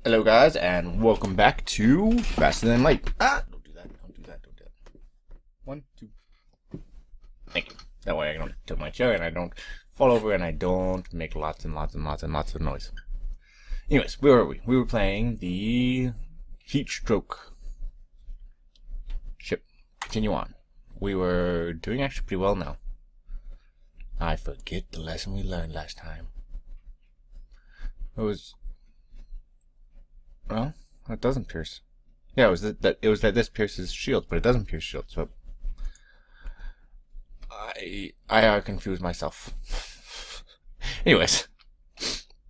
Hello guys, and welcome back to Faster Than Light. Don't do that, don't do that, don't do that. 1, 2. Thank you. That way I don't tilt my chair and I don't fall over and I don't make lots and lots and lots and lots of noise. Anyways, where were we? We were playing the HeatStroke ship. Continue on. We were doing actually pretty well now. I forget the lesson we learned last time. It was... Well, it doesn't pierce. Yeah, it was that this pierces shields, but it doesn't pierce shields. So I confused myself. Anyways,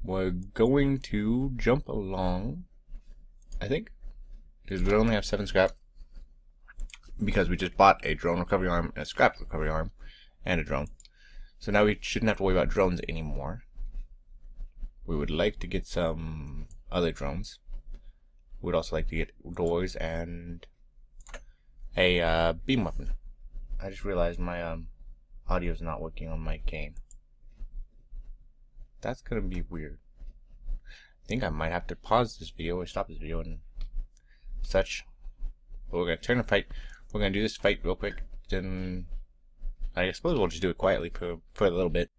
we're going to jump along. I think because we only have 7 scrap because we just bought a drone recovery arm and a scrap recovery arm and a drone. So now we shouldn't have to worry about drones anymore. We would like to get some other drones. Would also like to get doors and a beam weapon. I just realized my audio is not working on my game. That's gonna be weird. I think I might have to pause this video or stop this video and such. But we're gonna turn the fight. We're gonna do this fight real quick. Then I suppose we'll just do it quietly for a little bit.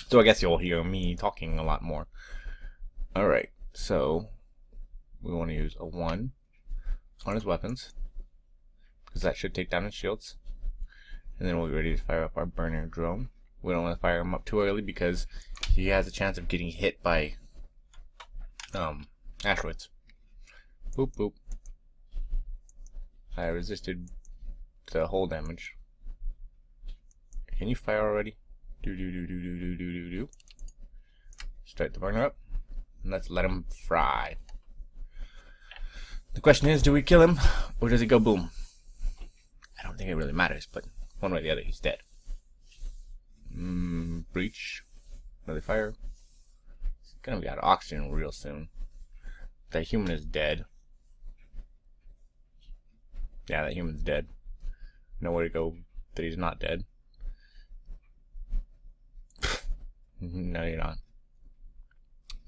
So I guess you'll hear me talking a lot more. Alright, so we want to use a 1 on his weapons, because that should take down his shields. And then we'll be ready to fire up our burner drone. We don't want to fire him up too early because he has a chance of getting hit by asteroids. Boop boop. I resisted the whole damage. Can you fire already? Do. Start the burner up. And let's let him fry. The question is, do we kill him, or does he go boom? I don't think it really matters, but one way or the other, he's dead. Breach. Another fire. He's gonna be out of oxygen real soon. That human is dead. Yeah, that human's dead. Nowhere to go that he's not dead. No, you're not.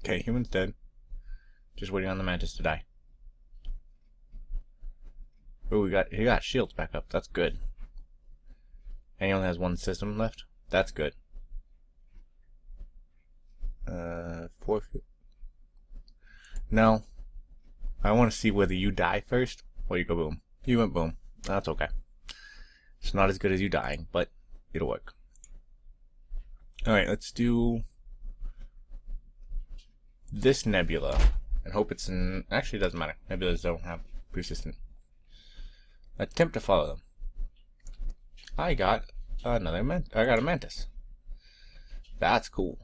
Okay, human's dead. Just waiting on the mantis to die. Oh, he got shields back up. That's good. And he only has 1 system left. That's good. 4. No. I want to see whether you die first or you go boom. You went boom. That's okay. It's not as good as you dying, but it'll work. Alright, let's do this nebula and hope it's in... Actually, it doesn't matter. Nebulas don't have persistent. Attempt to follow them. I got another I got a mantis. That's cool.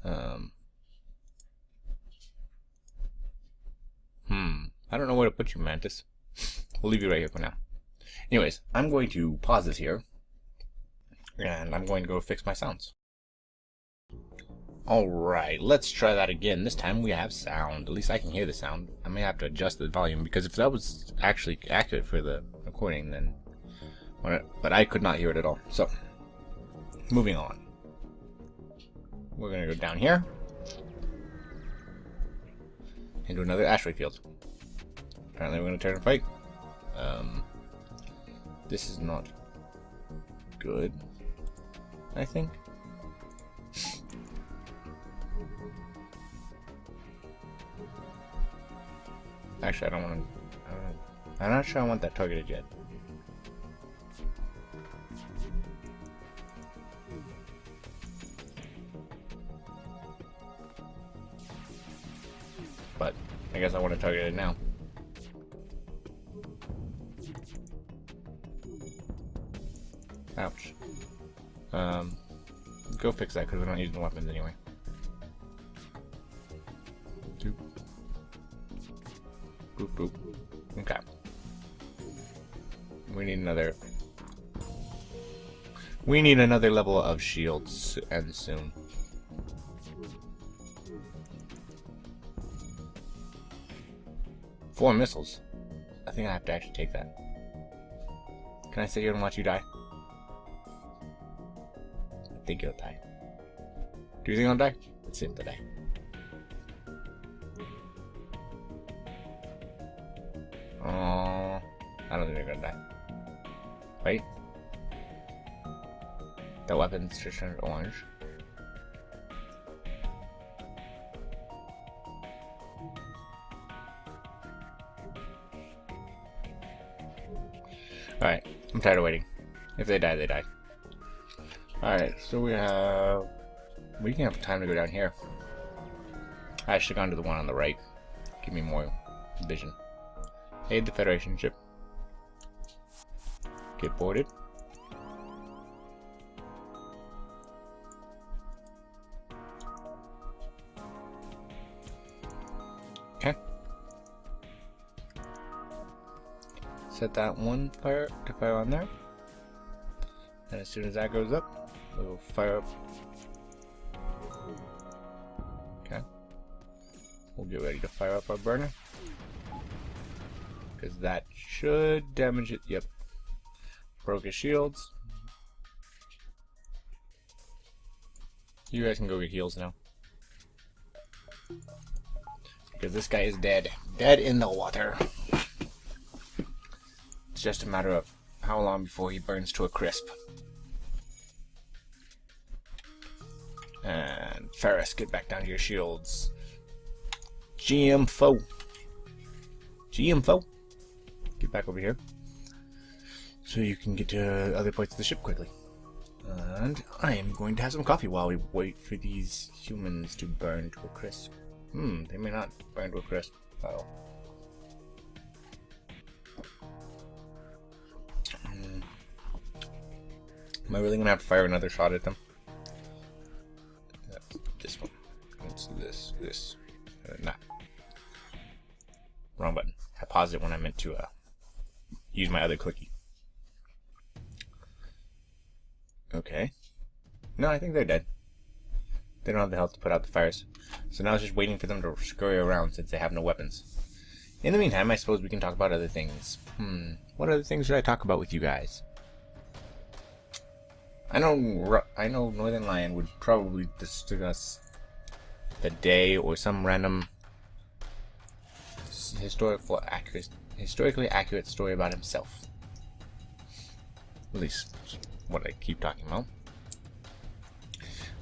I don't know where to put you, mantis. We'll leave you right here for now. Anyways, I'm going to pause this here, and I'm going to go fix my sounds. Alright, let's try that again. This time we have sound. At least I can hear the sound. I may have to adjust the volume, because if that was actually accurate for the recording, then... But I could not hear it at all. So, moving on. We're going to go down here. Into another asteroid field. Apparently we're going to turn and fight. This is not good, I think. Actually, I don't want to... I'm not sure I want that targeted yet. But I guess I want to target it now. Ouch. Go fix that because we're not using weapons anyway. Boop boop. Okay. We need another level of shields and soon. Four missiles. I think I have to actually take that. Can I sit here and watch you die? I think you'll die. Do you think I'll die? Let's see if I die. I don't think they're gonna die. Wait. The weapons just turned orange. Alright, I'm tired of waiting. If they die, they die. Alright, so we can have time to go down here. I should have gone to the one on the right. Give me more vision. Aid the Federation ship. Get boarded. Okay. Set that one fire to fire on there. And as soon as that goes up, we'll fire up. Okay. We'll get ready to fire up our burner. Because that should damage it. Yep. Broke his shields. You guys can go get heals now. Because this guy is dead. Dead in the water. It's just a matter of how long before he burns to a crisp. And Ferris, get back down to your shields. GM4. GM4. Get back over here. So you can get to other parts of the ship quickly. And I am going to have some coffee while we wait for these humans to burn to a crisp. They may not burn to a crisp. Uh-oh. Am I really going to have to fire another shot at them? This one. Let's do this. Nah. Wrong button. I paused it when I meant to use my other clicky. Okay. No, I think they're dead. They don't have the health to put out the fires. So now it's just waiting for them to scurry around since they have no weapons. In the meantime, I suppose we can talk about other things. What other things should I talk about with you guys? I know Northern Lion would probably discuss the day or some random historically accurate story about himself. At least what I keep talking about.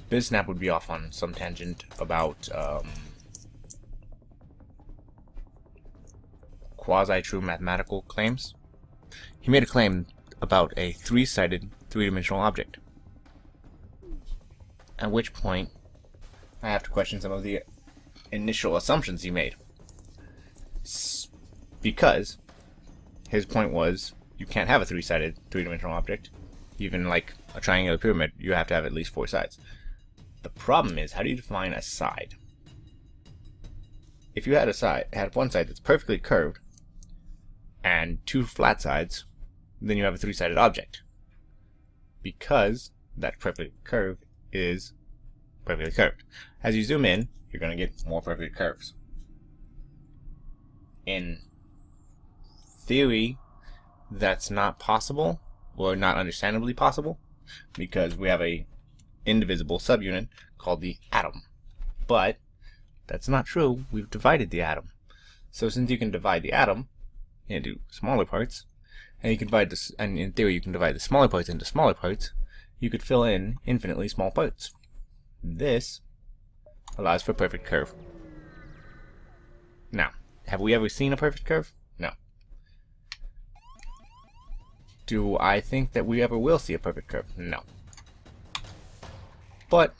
BizSnap would be off on some tangent about quasi-true mathematical claims. He made a claim about a three-sided, three-dimensional object. At which point, I have to question some of the initial assumptions he made. Because his point was, you can't have a three-sided, three-dimensional object. Even like a triangular pyramid, you have to have at least 4 sides. The problem is, how do you define a side? If you had one side that's perfectly curved and 2 flat sides, then you have a 3-sided object. Because that perfectly curved is perfectly curved. As you zoom in, you're going to get more perfectly curves. In theory, that's not possible, or not understandably possible, because we have a indivisible subunit called the atom. But that's not true. We've divided the atom. So since you can divide the atom into smaller parts, and you can divide this, and in theory you can divide the smaller parts into smaller parts, you could fill in infinitely small parts. This allows for a perfect curve. Now, have we ever seen a perfect curve? No. Do I think that we ever will see a perfect curve? No. But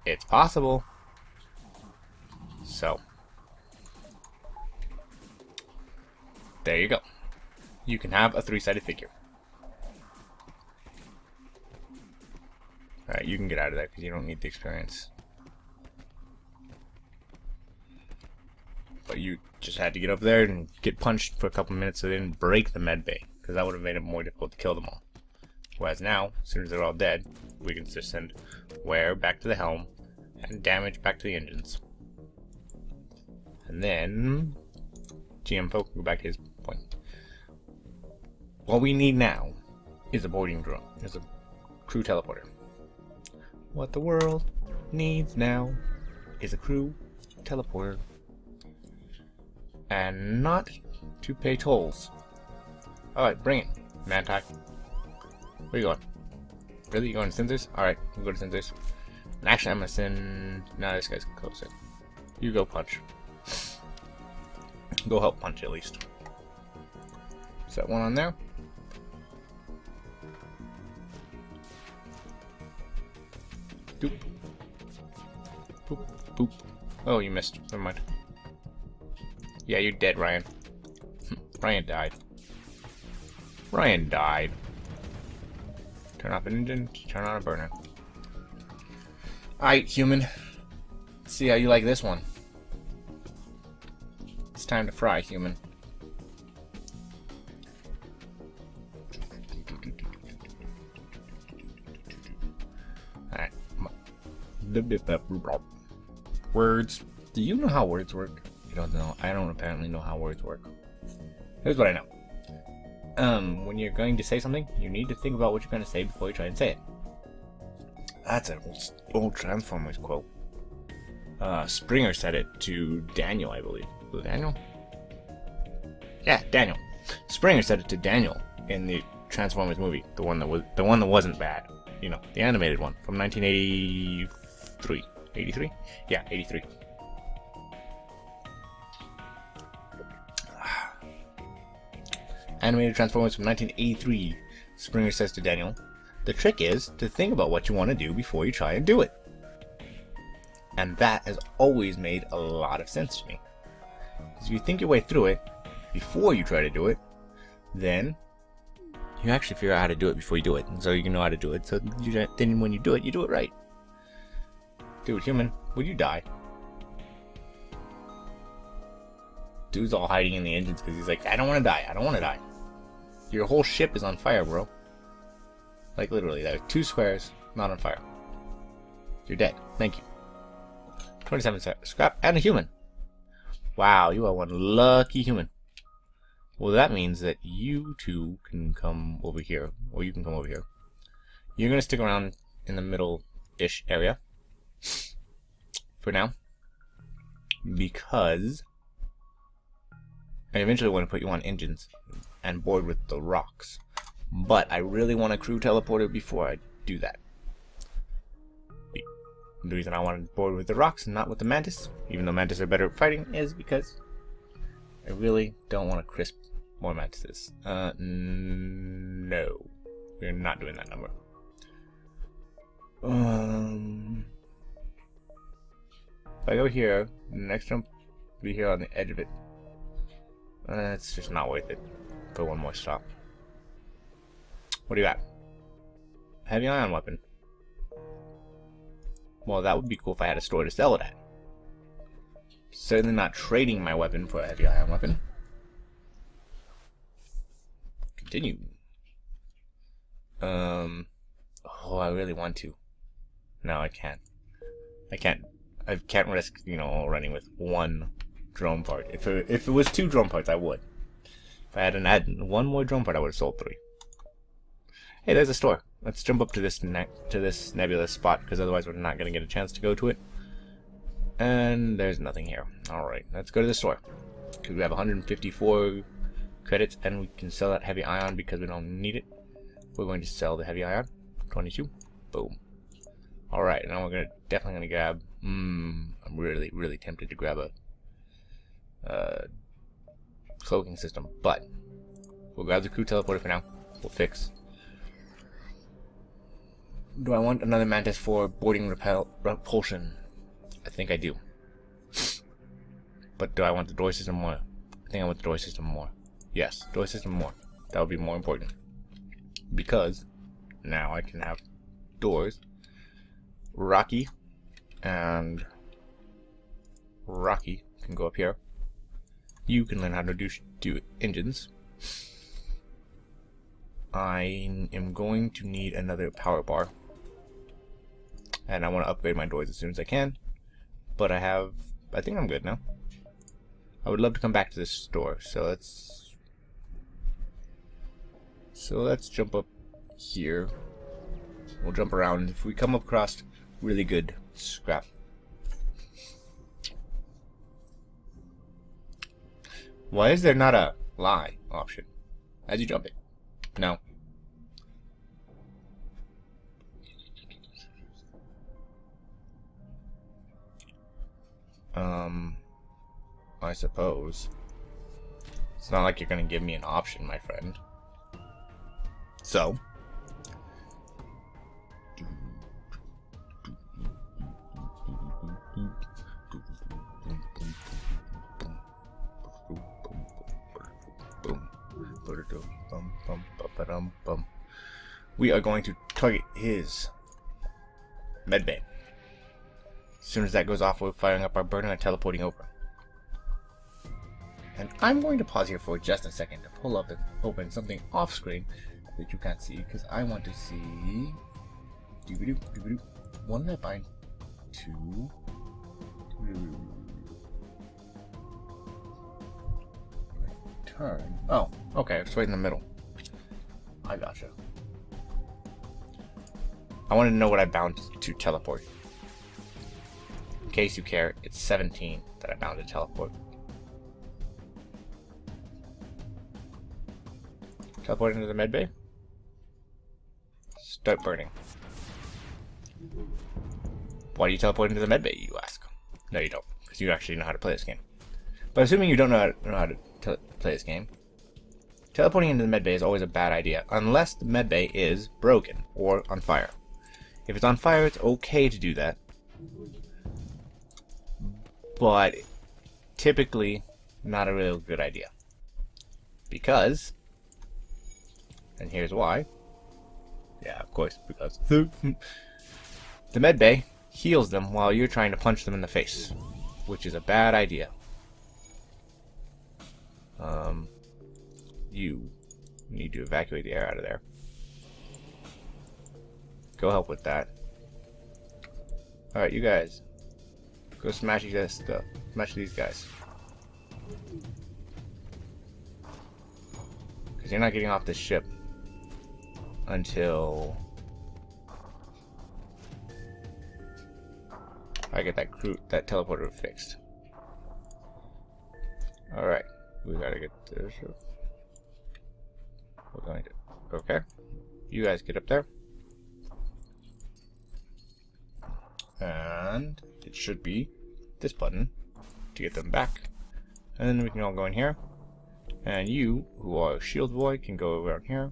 it's possible. So there you go. You can have a 3-sided figure. Alright, you can get out of that because you don't need the experience. But you just had to get up there and get punched for a couple minutes so they didn't break the med bay, because that would have made it more difficult to kill them all. Whereas now, as soon as they're all dead, we can just send wear back to the helm and damage back to the engines. And then GM4 can go back to his point. What we need now is a boarding drone. Is a crew teleporter. What the world needs now is a crew teleporter. And not to pay tolls. Alright, bring it, Manti. Where you going? Really? You going to Scissors? Alright, we'll go to Scissors. And actually, I'm gonna send... No, this guy's closer. You go punch. Go help punch at least. Set one on there. Doop. Boop. Boop. Oh, you missed. Never mind. Yeah, you're dead, Ryan. Ryan died. Ryan died. Turn off an engine, turn on a burner. Alright, human. Let's see how you like this one. It's time to fry, human. Alright. Words. Do you know how words work? You don't know. I don't apparently know how words work. Here's what I know. When you're going to say something, you need to think about what you're going to say before you try and say it. That's an old Transformers quote. Springer said it to Daniel, I believe. Was it Daniel? Yeah, Daniel. Springer said it to Daniel in the Transformers movie, the one that wasn't bad. You know, the animated one from 1983. 83? Yeah, 83. Animated Transformers from 1983. Springer says to Daniel, "The trick is to think about what you want to do before you try and do it." And that has always made a lot of sense to me. Because if you think your way through it before you try to do it, then you actually figure out how to do it before you do it. And so you can know how to do it. So then when you do it right. Dude, human, would you die? Dude's all hiding in the engines because he's like, I don't want to die. I don't want to die. Your whole ship is on fire, bro. Like, literally, there are 2 squares not on fire. You're dead. Thank you. 27 scrap and a human. Wow, you are one lucky human. Well, that means that you two can come over here. Or you can come over here. You're going to stick around in the middle-ish area. For now. Because I eventually want to put you on engines and board with the rocks. But I really want a crew teleporter before I do that. The reason I want to board with the rocks and not with the mantis, even though mantis are better at fighting, is because I really don't want to crisp more mantises. No. We're not doing that number. If I go here, the next jump will be here on the edge of it. It's just not worth it for one more stop. What do you got? Heavy ion weapon. Well, that would be cool if I had a store to sell it at. Certainly not trading my weapon for a heavy ion weapon. Continue. Oh, I really want to. No, I can't. I can't risk, running with 1 drone part. If it was 2 drone parts, I would. If I hadn't had 1 more drone part, I would have sold 3. Hey, there's a store. Let's jump up to this nebulous spot, because otherwise we're not going to get a chance to go to it. And there's nothing here. Alright, let's go to the store. Because we have 154 credits, and we can sell that heavy ion because we don't need it. We're going to sell the heavy ion. 22. Boom. Alright, now we're definitely going to grab... I'm really, really tempted to grab a cloaking system, but we'll grab the crew teleporter for now. We'll fix. Do I want another mantis for boarding repulsion? I think I do. But do I want the door system more? I think I want the door system more. Yes, door system more. That would be more important. Because now I can have doors. Rocky and Rocky can go up here. You can learn how to do engines. I am going to need another power bar. And I want to upgrade my doors as soon as I can. But I think I'm good now. I would love to come back to this store. So let's jump up here. We'll jump around. If we come across really good scrap. Why is there not a lie option as you jump it. No. I suppose. It's not like you're gonna give me an option, my friend. So. We are going to target his medbay. As soon as that goes off, we're firing up our burner and teleporting over. And I'm going to pause here for just a second to pull up and open something off screen that you can't see, because I want to see. One that bind to. Turn. Oh, okay, it's right in the middle. I gotcha. I wanted to know what I bound to teleport. In case you care, it's 17 that I bound to teleport. Teleport into the medbay. Start burning. Why do you teleport into the medbay, you ask? No, you don't, because you actually know how to play this game. But assuming you don't know how to play this game, teleporting into the medbay is always a bad idea, unless the medbay is broken or on fire. If it's on fire, it's okay to do that, but typically not a real good idea. Because, and here's why. Yeah, of course, because the medbay heals them while you're trying to punch them in the face, which is a bad idea. You need to evacuate the air out of there. Go help with that. Alright, you guys. Go smash this stuff. Smash these guys. Because you're not getting off this ship until I get that teleporter fixed. Alright. We gotta get this. We're going to. Okay. You guys get up there. And it should be this button to get them back. And then we can all go in here. And you, who are Shield Boy, can go around here.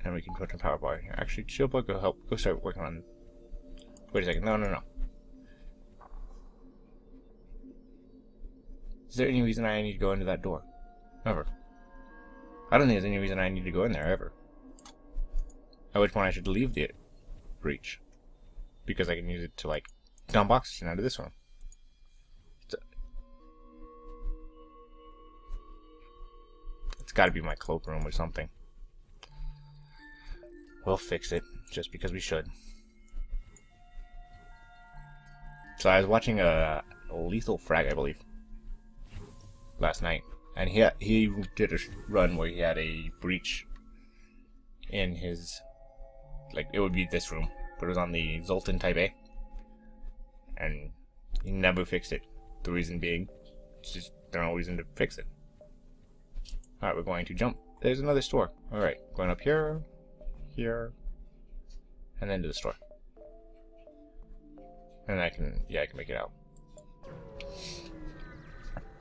And we can put the power bar in here. Actually, Shield Boy, go help. Go start working on. Wait a second. No. Is there any reason I need to go into that door? Ever. I don't think there's any reason I need to go in there, ever. At which point I should leave the breach. Because I can use it to, like, dump oxygen out of this one. It's gotta be my cloakroom or something. We'll fix it, just because we should. So I was watching a Lethal Frag, I believe, last night, and he did a run where he had a breach in his, like, it would be this room, but it was on the Zoltan Type A, and he never fixed it. The reason being, it's just there's no reason to fix it. Alright, we're going to jump. There's another store. Alright, going up here, here, and then to the store. And I can make it out.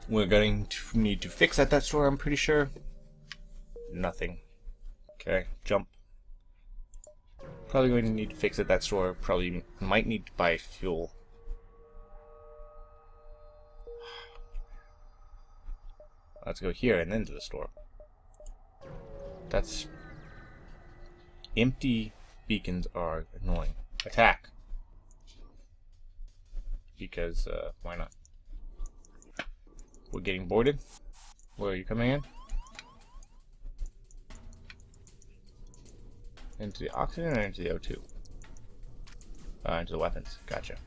We're going to need to fix at that store, I'm pretty sure. Nothing. Okay, jump. Probably going to need to fix at that store. Probably might need to buy fuel. Let's go here and then to the store. That's... Empty beacons are annoying. Attack! Because, why not? We're getting boarded. Where are you coming in? Into the oxygen or into the O2? Into the weapons. Gotcha.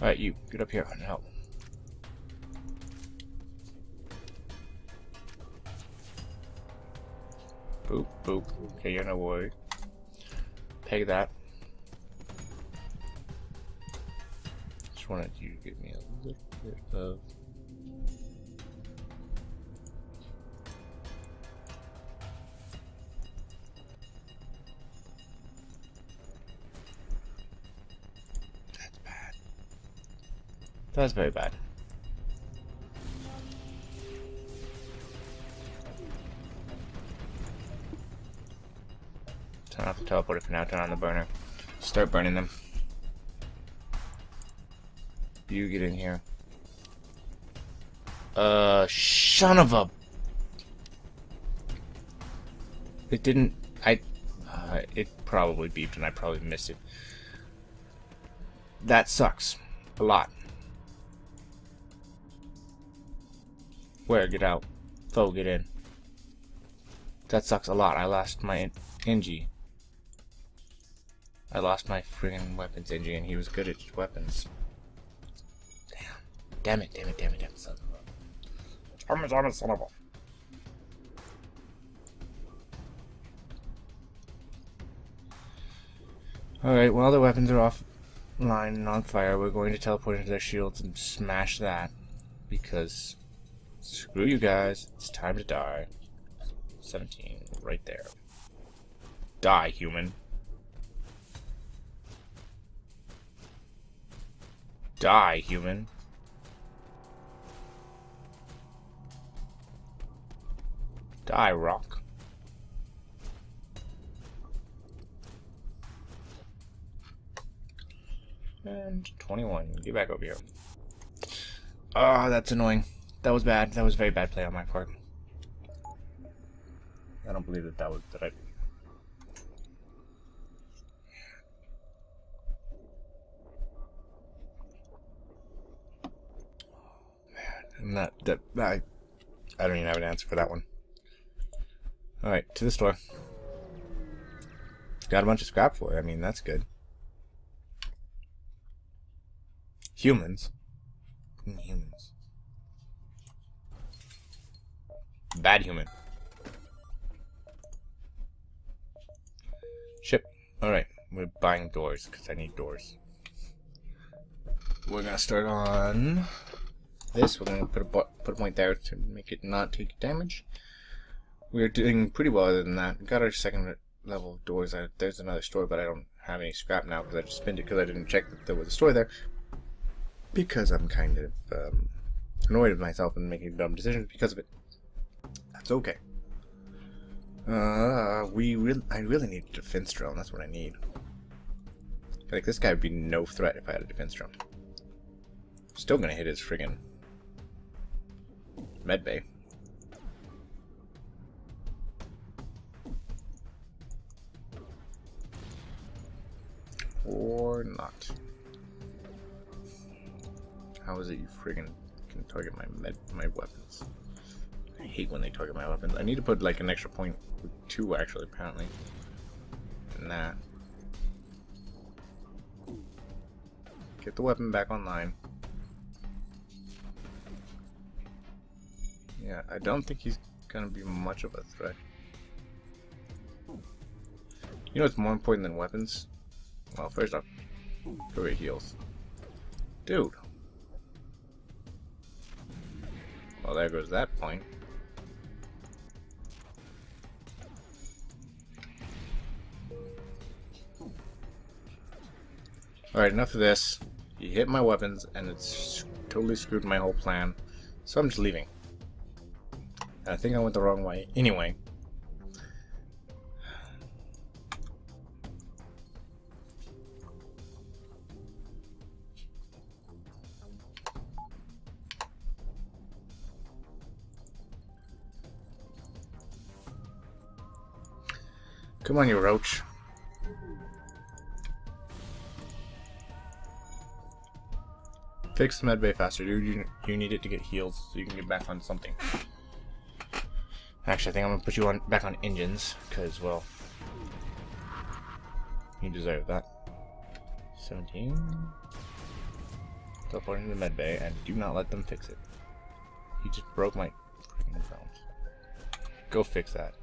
Alright, you. Get up here and help. Boop, boop. Okay, you're no worry. Peg that. Just wanted you to give me a little bit of... That's very bad. Turn off the teleporter for now, turn on the burner. Start burning them. You get in here. Son of a... It didn't... it probably beeped and I probably missed it. That sucks. A lot. Where? Get out. Foe, get in. That sucks a lot. I lost my Engie. I lost my friggin' weapons Engie and he was good at weapons. Damn. Damn it, damn it, damn it, damn it, son of a... Damn it, son of a... Alright, while the weapons are offline and on fire, we're going to teleport into their shields and smash that. Because, screw you guys, it's time to die. 17, right there. Die, human. Die, human. Die, rock. And 21. Get back over here. Ah, that's annoying. That was bad. That was very bad play on my part. I don't believe that was I. Man, I don't even have an answer for that one. All right, to the store. Got a bunch of scrap for it. I mean, that's good. Humans. Humans. Bad human. Ship. Alright, we're buying doors because I need doors. We're gonna start on this. We're gonna put a point there to make it not take damage. We're doing pretty well other than that. We got our second level of doors. There's another store, but I don't have any scrap now because I just spinned it because I didn't check that there was a store there. Because I'm kind of annoyed with myself and making dumb decisions because of it. That's okay. I really need a defense drone. That's what I need. Like, this guy would be no threat if I had a defense drone. Still gonna hit his friggin' medbay. Or not. How is it you friggin' can target my weapons? I hate when they target my weapons. I need to put like an extra point, 2 actually, apparently. And that. Get the weapon back online. Yeah, I don't think he's gonna be much of a threat. You know what's more important than weapons? Well, first off, go get heals. Dude. Well, there goes that point. Alright, enough of this. You hit my weapons, and it's totally screwed my whole plan. So I'm just leaving. And I think I went the wrong way anyway. Come on, you roach. Fix the medbay faster, dude. You need it to get healed so you can get back on something. Actually, I think I'm gonna put you back on engines, because, well, you deserve that. 17. Teleport into the medbay and do not let them fix it. He just broke my freaking bones. Go fix that.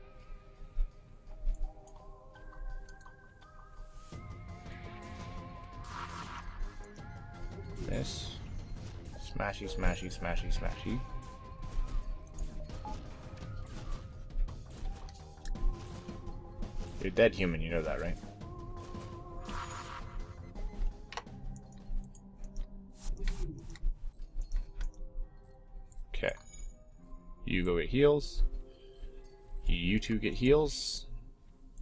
This. Smashy, smashy, smashy, smashy. You're dead human, you know that, right? You go get heals. You two get heals.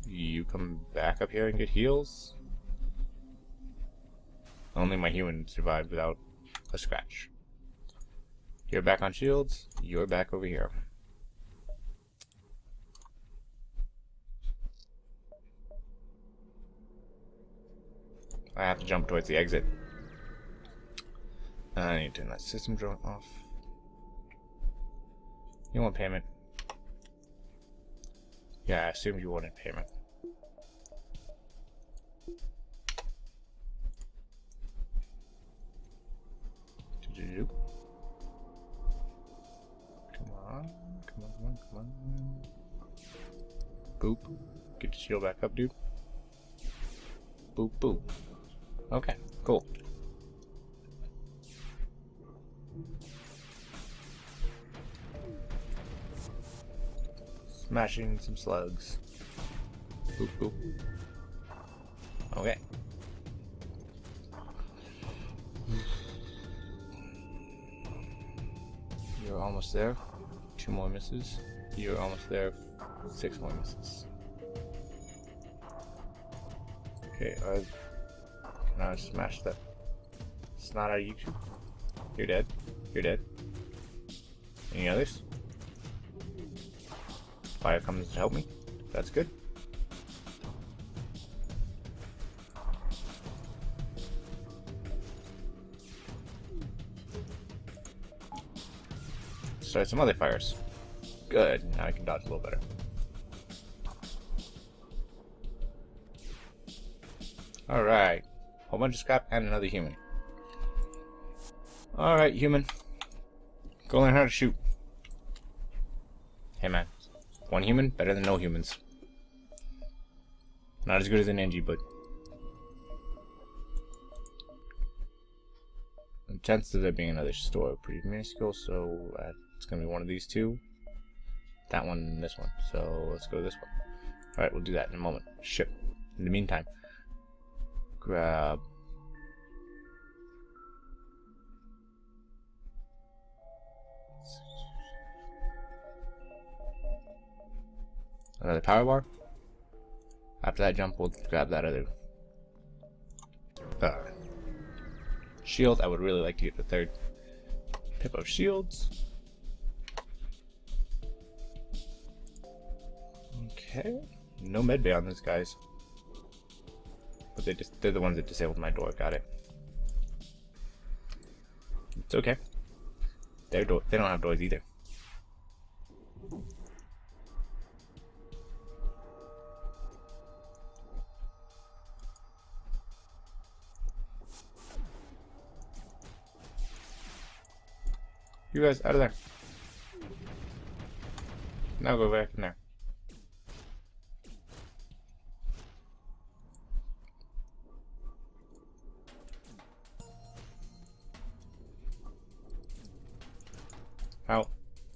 You come back up here and get heals. Only my human survived without a scratch. You're back on shields. You're back over here. I have to jump towards the exit. I need to turn that system drone off. You want payment? Yeah, I assumed you wanted payment. Come on, come on, come on, come on. Boop. Get your shield back up, dude. Boop, boop. Okay, cool. Smashing some slugs. Boop, boop. Okay. You're almost there. 2 more misses. You're almost there. 6 more misses. Okay, now I smash that snot out of you. You're dead. You're dead. Any others? Fire comes to help me. That's good. Start some other fires. Good. Now I can dodge a little better. Alright. Whole bunch of scrap and another human. Alright, human. Go learn how to shoot. Hey man. 1 human, better than no humans. Not as good as an NG, but the chances of there being another store are pretty minuscule, so it's gonna be one of these two. That one and this one. So let's go to this one. Alright, we'll do that in a moment. Ship. In the meantime, grab another power bar. After that jump, we'll grab that other shield. I would really like to get the 3rd pip of shields. Okay, no med bay on these guys, but they're the ones that disabled my door. Got it. It's okay. They don't have doors either. You guys out of there. Now go back in there.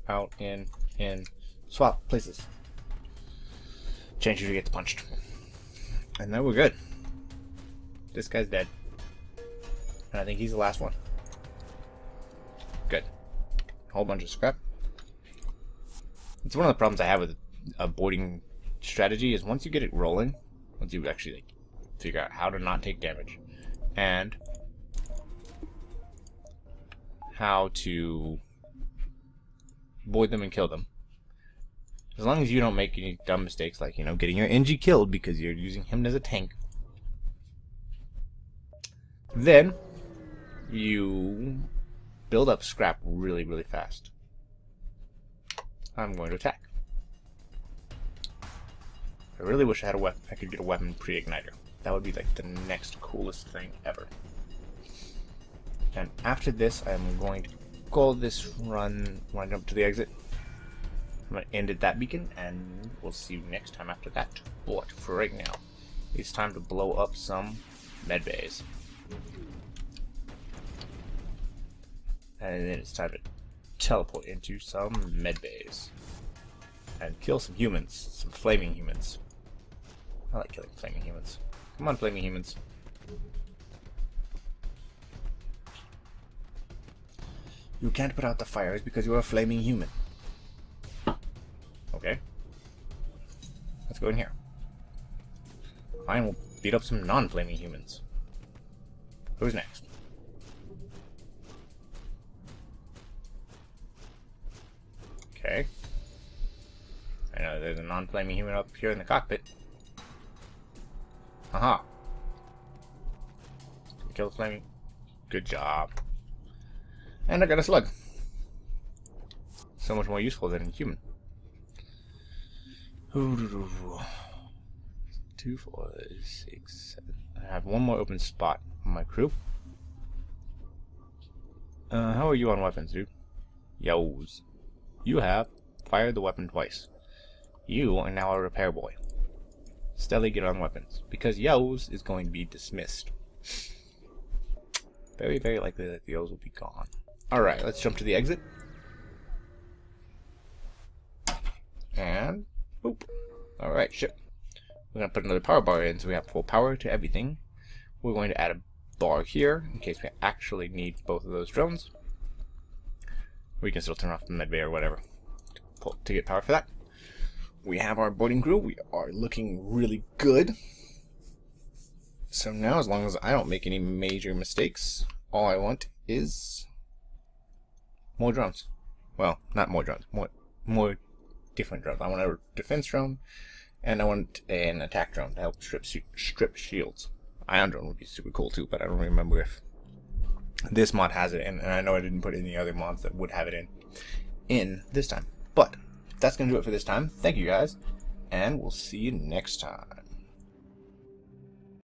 Out, in, swap places. Change who gets punched. And then we're good. This guy's dead. And I think he's the last one. Good. Whole bunch of scrap. It's one of the problems I have with avoiding strategy is once you get it rolling, once you actually figure out how to not take damage and how to avoid them and kill them. As long as you don't make any dumb mistakes like, getting your NG killed because you're using him as a tank, then you build up scrap really, really fast. I'm going to attack. I really wish I had a weapon. I could get a weapon pre-igniter. That would be like the next coolest thing ever. And after this, I'm going to call this run when I jump to the exit. I'm going to end at that beacon, and we'll see you next time after that. But for right now, it's time to blow up some med bays. And then it's time to teleport into some med bays. And kill some humans. Some flaming humans. I like killing flaming humans. Come on, flaming humans. You can't put out the fires because you're a flaming human. let's go in here. Fine, we'll beat up some non-flaming humans. Who's next? Okay. I know there's a non-flaming human up here in the cockpit. Aha. Kill the flaming. Good job. And I got a slug. So much more useful than a human. 2, 4, 6, 7. I have one more open spot on my crew. How are you on weapons, dude? Yo's. You have fired the weapon twice. You are now a repair boy. Steadily get on weapons, because Yo's is going to be dismissed. Very, very likely that the Yo's will be gone. Alright, let's jump to the exit. And, boop. Alright, ship. We're going to put another power bar in so we have full power to everything. We're going to add a bar here in case we actually need both of those drones. We can still turn off the medbay or whatever to get power for that. We have our boarding crew. We are looking really good. So now, as long as I don't make any major mistakes, all I want is more drones. Well, not more drones. More different drones. I want a defense drone, and I want an attack drone to help strip shields. Ion drone would be super cool too, but I don't remember if this mod has it in, and I know I didn't put any other mods that would have it in this time. But that's going to do it for this time. Thank you guys, and we'll see you next time.